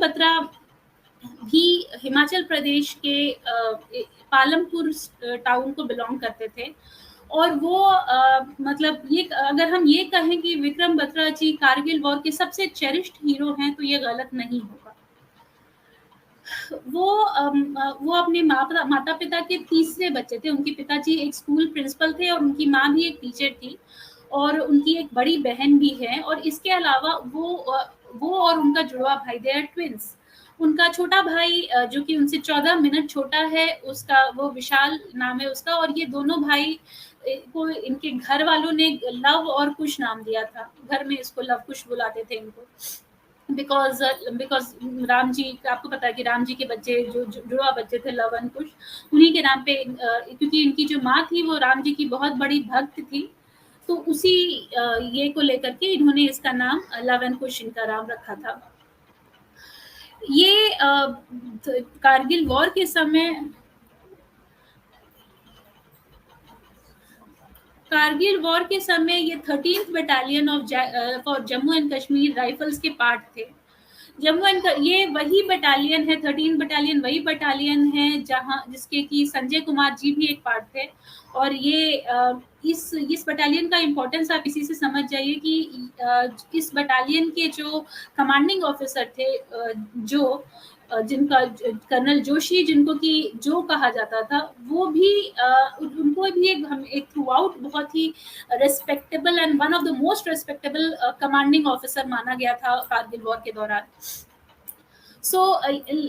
बत्रा भी हिमाचल प्रदेश के पालमपुर टाउन को बिलोंग करते थे। और वो मतलब ये अगर हम ये कहें कि विक्रम बत्रा जी कारगिल वॉर के सबसे चेरिश्ड हीरो हैं तो ये गलत नहीं होगा। वो अपने माता पिता के तीसरे बच्चे थे। उनके पिताजी एक स्कूल प्रिंसिपल थे और उनकी माँ भी एक टीचर थी और उनकी एक बड़ी बहन भी है। और इसके अलावा वो और उनका जुड़वा भाई, दे आर ट्विंस। उनका छोटा भाई जो कि उनसे 14 मिनट छोटा है, उसका वो विशाल नाम है उसका। और ये दोनों भाई को इनके घर वालों ने लव और कुश नाम दिया था। घर में इसको लव कुश बुलाते थे इनको, बिकॉज राम जी, आपको पता है कि राम जी के बच्चे जो जुड़वा बच्चे थे लव एंड कुश, उन्हीं के नाम पे, क्योंकि इनकी जो माँ थी वो राम जी की बहुत बड़ी भक्त थी, तो उसी ये को लेकर के इन्होंने इसका नाम लव एंड कुश इनका नाम रखा था। ये कारगिल वॉर के समय ये 13th battalion for Jammu and Kashmir rifles के पार्ट थे। ये वही बटालियन है, 13 बटालियन वही बटालियन है जहां जिसके कि संजय कुमार जी भी एक पार्ट थे। और ये इस बटालियन का इम्पोर्टेंस आप इसी से समझ जाइए कि इस बटालियन के जो कमांडिंग ऑफिसर थे, जो जिनका कर्नल जोशी, जिनको कि जो कहा जाता था, वो भी उनको भी एक थ्रू आउट बहुत ही respectable and one of the most respectable commanding officer माना गया था कारगिल वॉर के दौरान। सो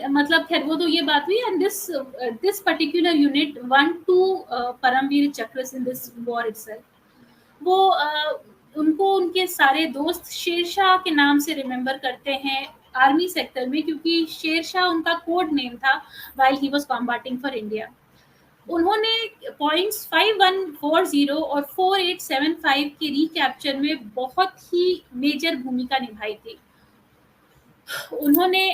मतलब खैर वो तो ये बात हुई। And this particular unit one 2 Param Vir Chakra in this war itself. वो उनको उनके सारे दोस्त शेरशाह के नाम से रिमेम्बर करते हैं आर्मी सेक्टर में, क्योंकि शेरशाह उनका कोड नेम था while he was combating for India. उन्होंने पॉइंट्स 5140 और 4875 के रिकैप्चर में बहुत ही मेजर भूमिका निभाई थी। उन्होंने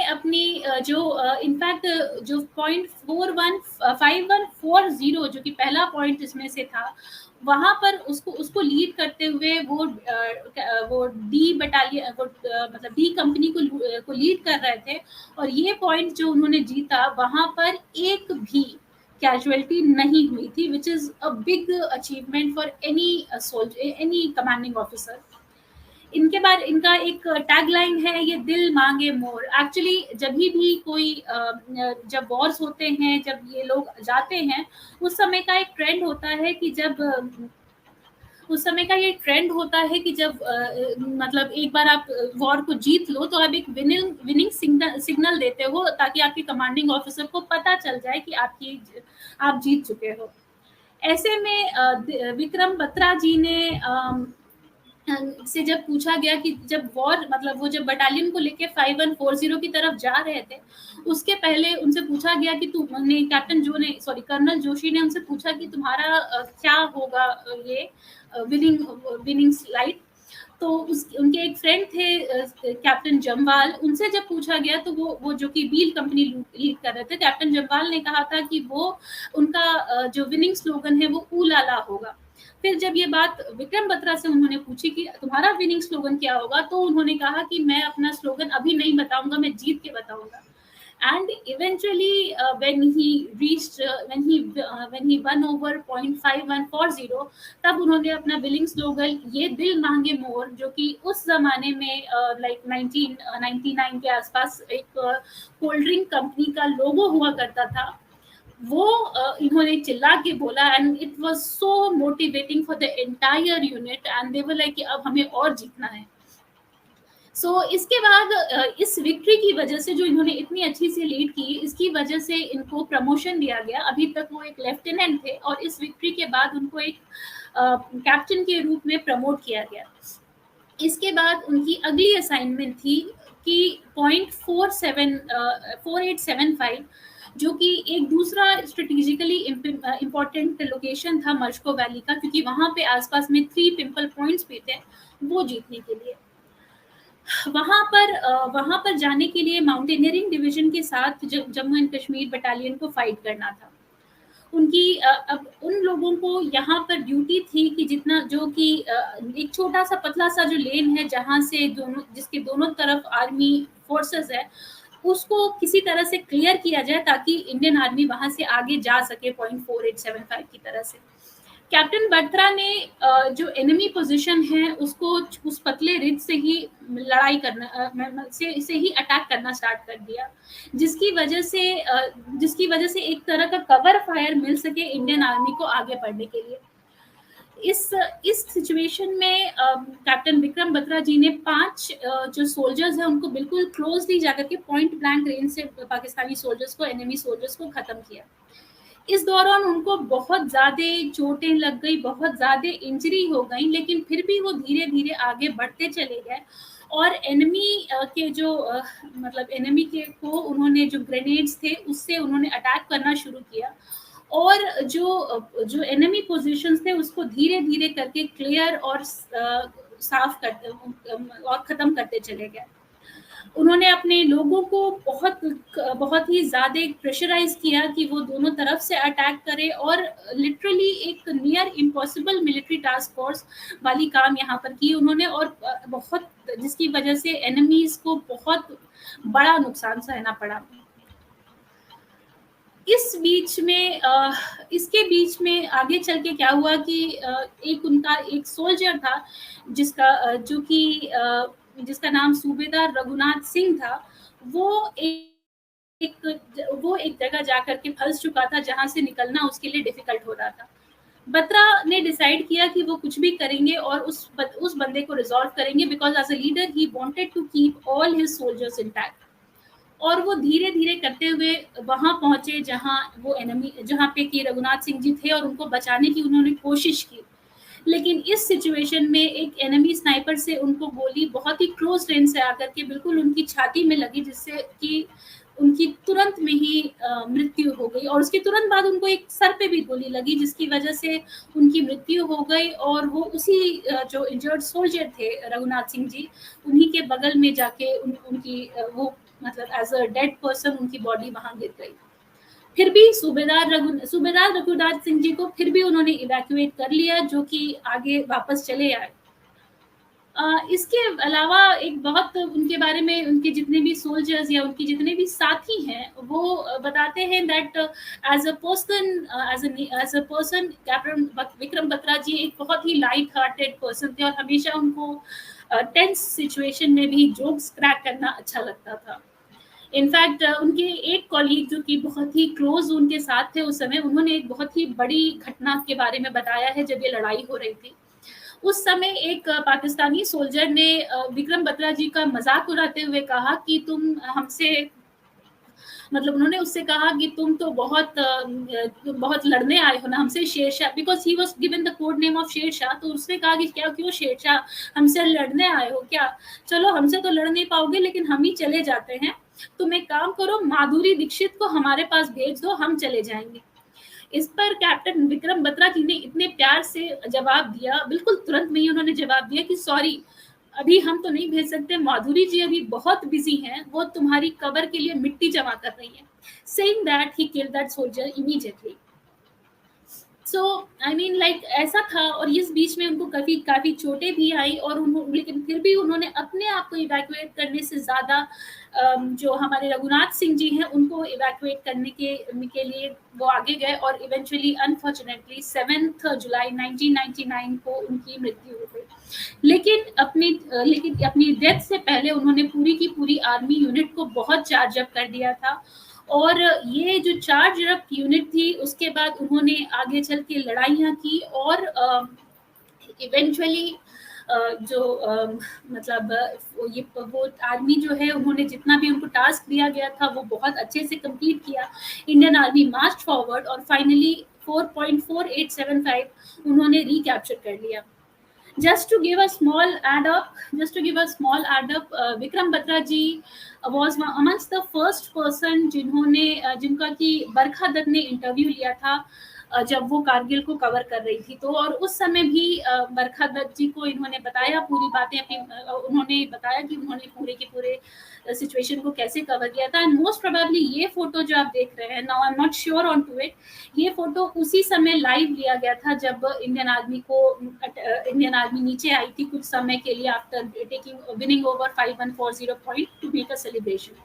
अपनी जो इनफैक्ट जो पॉइंट 5140 जो कि पहला पॉइंट इसमें से था, वहां पर उसको लीड करते हुए वो डी बटालियन मतलब डी कंपनी को लीड कर रहे थे। और ये पॉइंट जो उन्होंने जीता, वहां पर एक भी कैजुअलिटी नहीं हुई थी, which is a big achievement for any commanding officer. इनके बाद इनका एक टैगलाइन है, ये दिल मांगे मोर। एक्चुअली जब भी कोई जब वॉर्स होते हैं, जब ये लोग जाते हैं, उस समय का एक ट्रेंड होता है कि जब मतलब एक बार आप वॉर को जीत लो तो आप एक विनिंग सिग्नल देते हो, ताकि आपके कमांडिंग ऑफिसर को पता चल जाए कि आप जीत चुके हो। ऐसे में विक्रम बत्रा जी ने से जब पूछा गया कि जब वॉर मतलब वो जब बटालियन को लेके 5140 की तरफ जा रहे थे, उसके पहले उनसे पूछा गया कि कर्नल जोशी ने उनसे पूछा कि तुम्हारा क्या होगा ये विनिंग स्लाइड। तो उनके एक फ्रेंड थे कैप्टन जम्वाल, उनसे जब पूछा गया तो वो जो कि बील कंपनी लीड कर रहे थे, कैप्टन जम्वाल ने कहा था कि वो उनका जो विनिंग स्लोगन है वो ऊलाला होगा। फिर जब ये बात विक्रम बत्रा से उन्होंने पूछी कि तुम्हारा विनिंग स्लोगन क्या होगा, तो उन्होंने कहा कि मैं अपना स्लोगन अभी नहीं बताऊंगा, मैं जीत के बताऊंगा। And eventually, when he won over 0.5140, तब उन्होंने अपना विलिंग स्लोगन ये दिल मांगे मोर, जो कि उस जमाने में लाइक 1999 के आसपास एक कोल्ड ड्रिंक कंपनी का लोगो हुआ करता था, वो इन्होंने चिल्ला के बोला। And it was so motivating for the entire unit, and they were like कि अब हमें और जीतना है। इसके बाद इस विक्ट्री की वजह से, जो इन्होंने इतनी अच्छी से लीड की, इसकी वजह से इनको प्रमोशन दिया गया। अभी तक वो एक लेफ्टिनेंट थे और इस विक्ट्री के बाद उनको एक कैप्टन के रूप में प्रमोट किया गया। इसके बाद उनकी अगली असाइनमेंट थी कि 4875, जो कि एक दूसरा स्ट्रेटेजिकली इम्पोर्टेंट लोकेशन था मर्शको वैली का, क्योंकि वहां पे आसपास में 3 पिंपल पॉइंट्स भी थे, वो जीतने के लिए। वहां पर जाने के लिए माउंटेनियरिंग डिवीजन के साथ जम्मू एंड कश्मीर बटालियन को फाइट करना था। उनकी अब उन लोगों को यहाँ पर ड्यूटी थी कि जितना जो कि एक छोटा-सा पतला-सा जो लेन है जहाँ से दोनों जिसके दोनों तरफ आर्मी फोर्सेस है, उसको किसी तरह से क्लियर किया जाए ताकि इंडियन आर्मी वहाँ से आगे जा सके पॉइंट 4875 की तरह से। कैप्टन बत्रा ने जो एनिमी पोजीशन है उसको उस पतले रिज से ही लड़ाई करना से ही अटैक करना स्टार्ट कर दिया, जिसकी वजह से एक तरह का कवर फायर मिल सके इंडियन आर्मी को आगे बढ़ने के लिए। इस सिचुएशन में कैप्टन विक्रम बत्रा जी ने 5 जो सोल्जर्स हैं उनको बिल्कुल क्लोजली जाकर के पॉइंट ब्लैंक रेंज से पाकिस्तानी सोल्जर्स को एनिमी सोल्जर्स को खत्म किया। इस दौरान उनको बहुत ज़्यादा चोटें लग गई, बहुत ज़्यादा इंजरी हो गई, लेकिन फिर भी वो धीरे-धीरे आगे बढ़ते चले गए और एनिमी के जो मतलब एनिमी के को उन्होंने जो ग्रेनेड्स थे उससे उन्होंने अटैक करना शुरू किया और जो एनिमी पोजीशंस थे उसको धीरे-धीरे करके क्लियर और साफ करते और ख़त्म करते चले गए। उन्होंने अपने लोगों को बहुत ही ज़्यादा प्रेशराइज़ किया कि वो दोनों तरफ से अटैक करें और लिटरली एक near impossible military task force वाली काम यहाँ पर की उन्होंने और बहुत जिसकी वजह से एनिमीज़ को बहुत बड़ा नुकसान सहना पड़ा। इसके बीच में आगे चल के क्या हुआ कि एक सोल्जर था जिसका नाम सूबेदार रघुनाथ सिंह था। वो एक जगह जाकर के फंस चुका था जहां से निकलना उसके लिए डिफिकल्ट हो रहा था। बत्रा ने डिसाइड किया कि वो कुछ भी करेंगे और उस बंदे को रिजॉल्व करेंगे because as a leader he wanted to keep all his soldiers intact. और वो धीरे-धीरे करते हुए वहाँ पहुँचे जहाँ पे कि रघुनाथ सिंह जी थे और उनको बचाने की उन्होंने कोशिश की। लेकिन इस सिचुएशन में एक एनिमी स्नाइपर से उनको गोली बहुत ही क्लोज रेंज से आकर के बिल्कुल उनकी छाती में लगी, जिससे कि उनकी तुरंत में ही मृत्यु हो गई और उसके तुरंत बाद उनको एक सर पे भी गोली लगी, जिसकी वजह से उनकी मृत्यु हो गई और वो उसी जो इंजर्ड सोल्जर थे रघुनाथ सिंह जी, उन्हीं के बगल में जाके वो मतलब एज अ डेड पर्सन उनकी बॉडी वहां गिर गई। फिर भी सूबेदार रघुनाथ सिंह जी को फिर भी उन्होंने इवैक्यूएट कर लिया, जो कि आगे वापस चले आए। इसके अलावा एक बहुत उनके बारे में उनके जितने भी सोल्जर्स या उनके जितने भी साथी हैं वो बताते हैं that as a person captain Vikram Batra ji एक बहुत ही लाइट हार्टेड पर्सन थे और हमेशा उनको टेंस सिचुएशन में भी जोक्स क्रैक करना अच्छा लगता था। इनफैक्ट उनके एक कॉलीग जो कि बहुत ही क्लोज उनके साथ थे उस समय, उन्होंने एक बहुत ही बड़ी घटना के बारे में बताया है जब ये लड़ाई हो रही थी। उस समय एक पाकिस्तानी सोल्जर ने विक्रम बत्रा जी का मजाक उड़ाते हुए कहा कि तुम हमसे मतलब उन्होंने उससे कहा कि तुम तो बहुत लड़ने आए हो ना हमसे Shershah, because he was given the code name of Shershah. तो उसने कहा कि क्या क्यों शेरशाह, हमसे लड़ने आए हो क्या? चलो हमसे तो लड़ नहीं पाओगे लेकिन हम ही चले जाते हैं। तुम एक काम करो, माधुरी दीक्षित को हमारे पास भेज दो, हम चले जाएंगे। इस पर कैप्टन विक्रम बत्रा जी ने इतने प्यार से जवाब दिया, बिल्कुल तुरंत में ही उन्होंने जवाब दिया कि सॉरी, अभी हम तो नहीं भेज सकते, माधुरी जी अभी बहुत बिजी हैं, वो तुम्हारी कबर के लिए मिट्टी जमा कर रही हैं। Saying that he killed that soldier immediately. So I mean like ऐसा था और इस बीच में उनको काफ़ी चोटें भी आई और लेकिन फिर भी उन्होंने अपने आप को इवैक्यूएट करने से ज़्यादा जो हमारे रघुनाथ सिंह जी हैं उनको इवैक्यूएट करने के लिए वो आगे गए और इवेंचुअली अनफॉर्चुनेटली 7 जुलाई 1999 को उनकी मृत्यु हो गई। लेकिन अपनी डेथ से पहले उन्होंने पूरी की पूरी आर्मी यूनिट को बहुत चार्ज अप कर दिया था और ये जो चार्ज अप यूनिट थी उसके बाद उन्होंने आगे चल के लड़ाइयाँ की और इवेंचुअली मतलब वो आर्मी जो है उन्होंने जितना भी उनको टास्क दिया गया था वो बहुत अच्छे से कंप्लीट किया। इंडियन आर्मी मार्च फॉरवर्ड और फाइनली 4.4875 उन्होंने रिकैप्चर कर लिया। Just to give a small add up, Vikram Batra ji was amongst the first person जिनका कि बरखा दत्त ने इंटरव्यू लिया था जब वो कारगिल को कवर कर रही थी। तो और उस समय भी बरखा दत्त जी को इन्होंने बताया पूरी बातें अपनी, उन्होंने बताया कि उन्होंने पूरे के पूरे सिचुएशन को कैसे कवर किया था। एंड मोस्ट प्रोबेबली ये फोटो जो आप देख रहे हैं, now I am not sure on to it, ये फोटो उसी समय लाइव लिया गया था जब इंडियन आर्मी नीचे आई थी कुछ समय के लिए after taking winning over 5-1 for 0 point two make a celebration.